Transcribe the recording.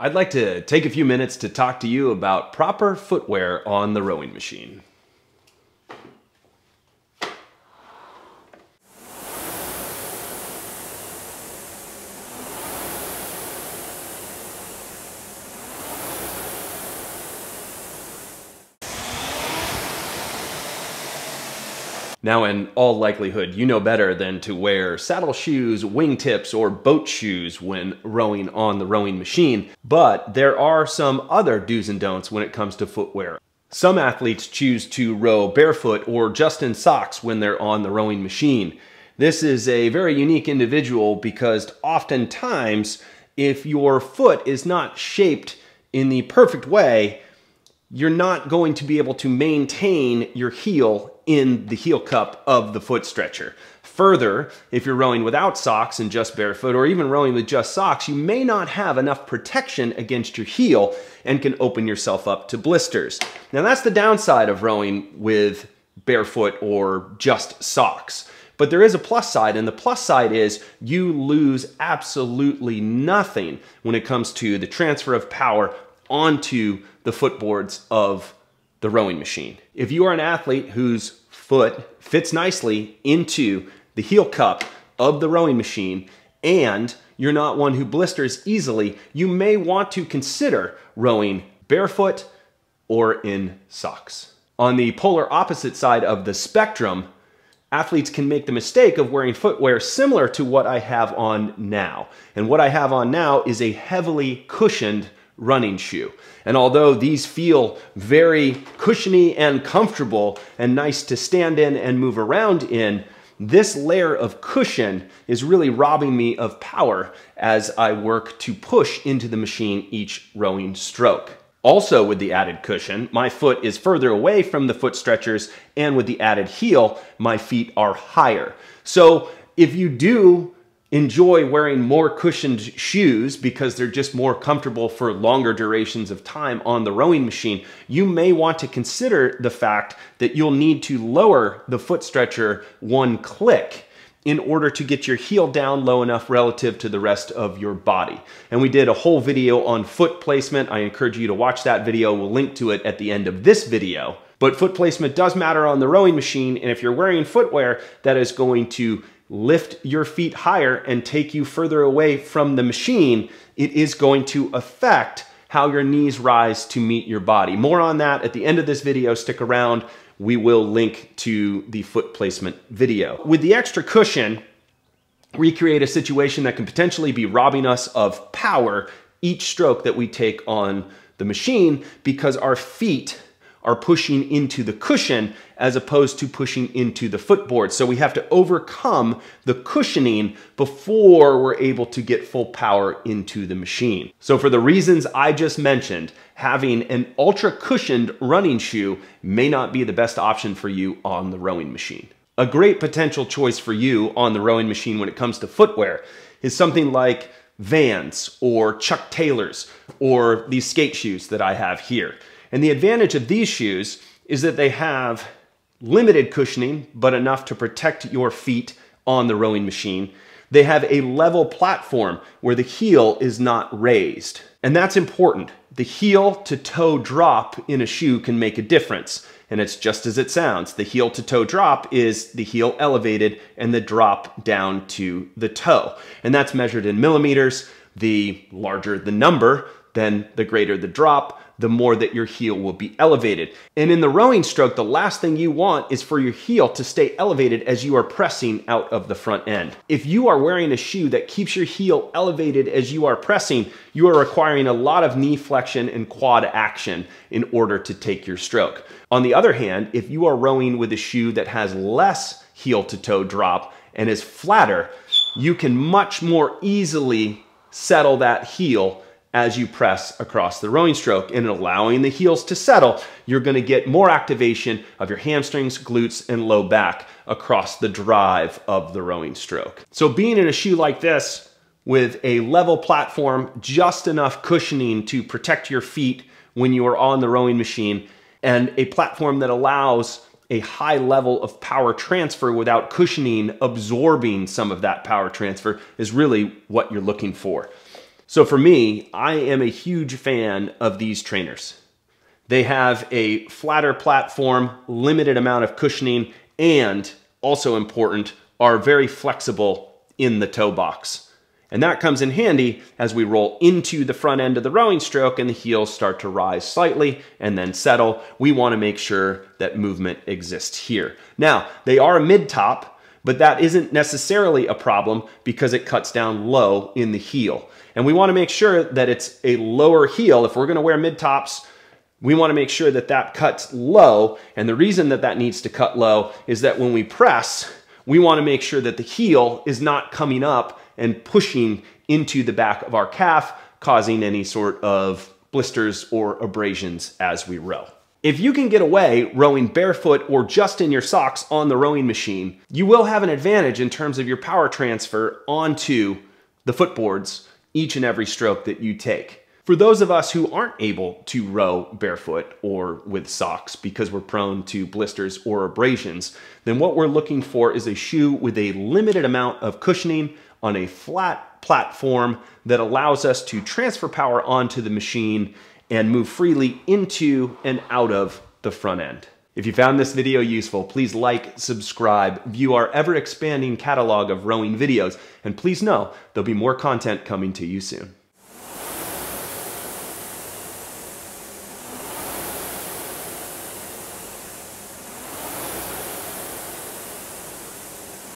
I'd like to take a few minutes to talk to you about proper footwear on the rowing machine. Now, in all likelihood, you know better than to wear saddle shoes, wingtips, or boat shoes when rowing on the rowing machine, but there are some other do's and don'ts when it comes to footwear. Some athletes choose to row barefoot or just in socks when they're on the rowing machine. This is a very unique individual because oftentimes, if your foot is not shaped in the perfect way, you're not going to be able to maintain your heel in the heel cup of the foot stretcher. Further, if you're rowing without socks and just barefoot, or even rowing with just socks, you may not have enough protection against your heel and can open yourself up to blisters. Now that's the downside of rowing with barefoot or just socks. But there is a plus side, and the plus side is you lose absolutely nothing when it comes to the transfer of power onto the footboards of the rowing machine. If you are an athlete whose foot fits nicely into the heel cup of the rowing machine and you're not one who blisters easily, you may want to consider rowing barefoot or in socks. On the polar opposite side of the spectrum, athletes can make the mistake of wearing footwear similar to what I have on now. And what I have on now is a heavily cushioned running shoe. And although these feel very cushiony and comfortable and nice to stand in and move around in, this layer of cushion is really robbing me of power as I work to push into the machine each rowing stroke. Also with the added cushion, my foot is further away from the foot stretchers, and with the added heel, my feet are higher. So if you do enjoy wearing more cushioned shoes because they're just more comfortable for longer durations of time on the rowing machine, you may want to consider the fact that you'll need to lower the foot stretcher one click in order to get your heel down low enough relative to the rest of your body. And we did a whole video on foot placement. I encourage you to watch that video. We'll link to it at the end of this video. But foot placement does matter on the rowing machine, and if you're wearing footwear that is going to lift your feet higher and take you further away from the machine, it is going to affect how your knees rise to meet your body. More on that at the end of this video. Stick around. We will link to the foot placement video. With the extra cushion, we create a situation that can potentially be robbing us of power each stroke that we take on the machine because our feet are pushing into the cushion as opposed to pushing into the footboard. So we have to overcome the cushioning before we're able to get full power into the machine. So for the reasons I just mentioned, having an ultra cushioned running shoe may not be the best option for you on the rowing machine. A great potential choice for you on the rowing machine when it comes to footwear is something like Vans or Chuck Taylors or these skate shoes that I have here. And the advantage of these shoes is that they have limited cushioning, but enough to protect your feet on the rowing machine. They have a level platform where the heel is not raised. And that's important. The heel to toe drop in a shoe can make a difference. And it's just as it sounds. The heel to toe drop is the heel elevated and the drop down to the toe. And that's measured in millimeters. The larger the number, then the greater the drop, the more that your heel will be elevated. And in the rowing stroke, the last thing you want is for your heel to stay elevated as you are pressing out of the front end. If you are wearing a shoe that keeps your heel elevated as you are pressing, you are requiring a lot of knee flexion and quad action in order to take your stroke. On the other hand, if you are rowing with a shoe that has less heel to toe drop and is flatter, you can much more easily settle that heel as you press across the rowing stroke. And allowing the heels to settle, you're going to get more activation of your hamstrings, glutes, and low back across the drive of the rowing stroke. So being in a shoe like this with a level platform, just enough cushioning to protect your feet when you are on the rowing machine, and a platform that allows a high level of power transfer without cushioning absorbing some of that power transfer is really what you're looking for. So for me, I am a huge fan of these trainers. They have a flatter platform, limited amount of cushioning, and also important, are very flexible in the toe box. And that comes in handy as we roll into the front end of the rowing stroke and the heels start to rise slightly and then settle. We want to make sure that movement exists here. Now, they are a mid-top, but that isn't necessarily a problem because it cuts down low in the heel. And we want to make sure that it's a lower heel. If we're going to wear mid-tops, we want to make sure that that cuts low. And the reason that that needs to cut low is that when we press, we want to make sure that the heel is not coming up and pushing into the back of our calf, causing any sort of blisters or abrasions as we row. If you can get away rowing barefoot or just in your socks on the rowing machine, you will have an advantage in terms of your power transfer onto the footboards each and every stroke that you take. For those of us who aren't able to row barefoot or with socks because we're prone to blisters or abrasions, then what we're looking for is a shoe with a limited amount of cushioning on a flat platform that allows us to transfer power onto the machine and move freely into and out of the front end. If you found this video useful, please like, subscribe, view our ever-expanding catalog of rowing videos, and please know there'll be more content coming to you soon.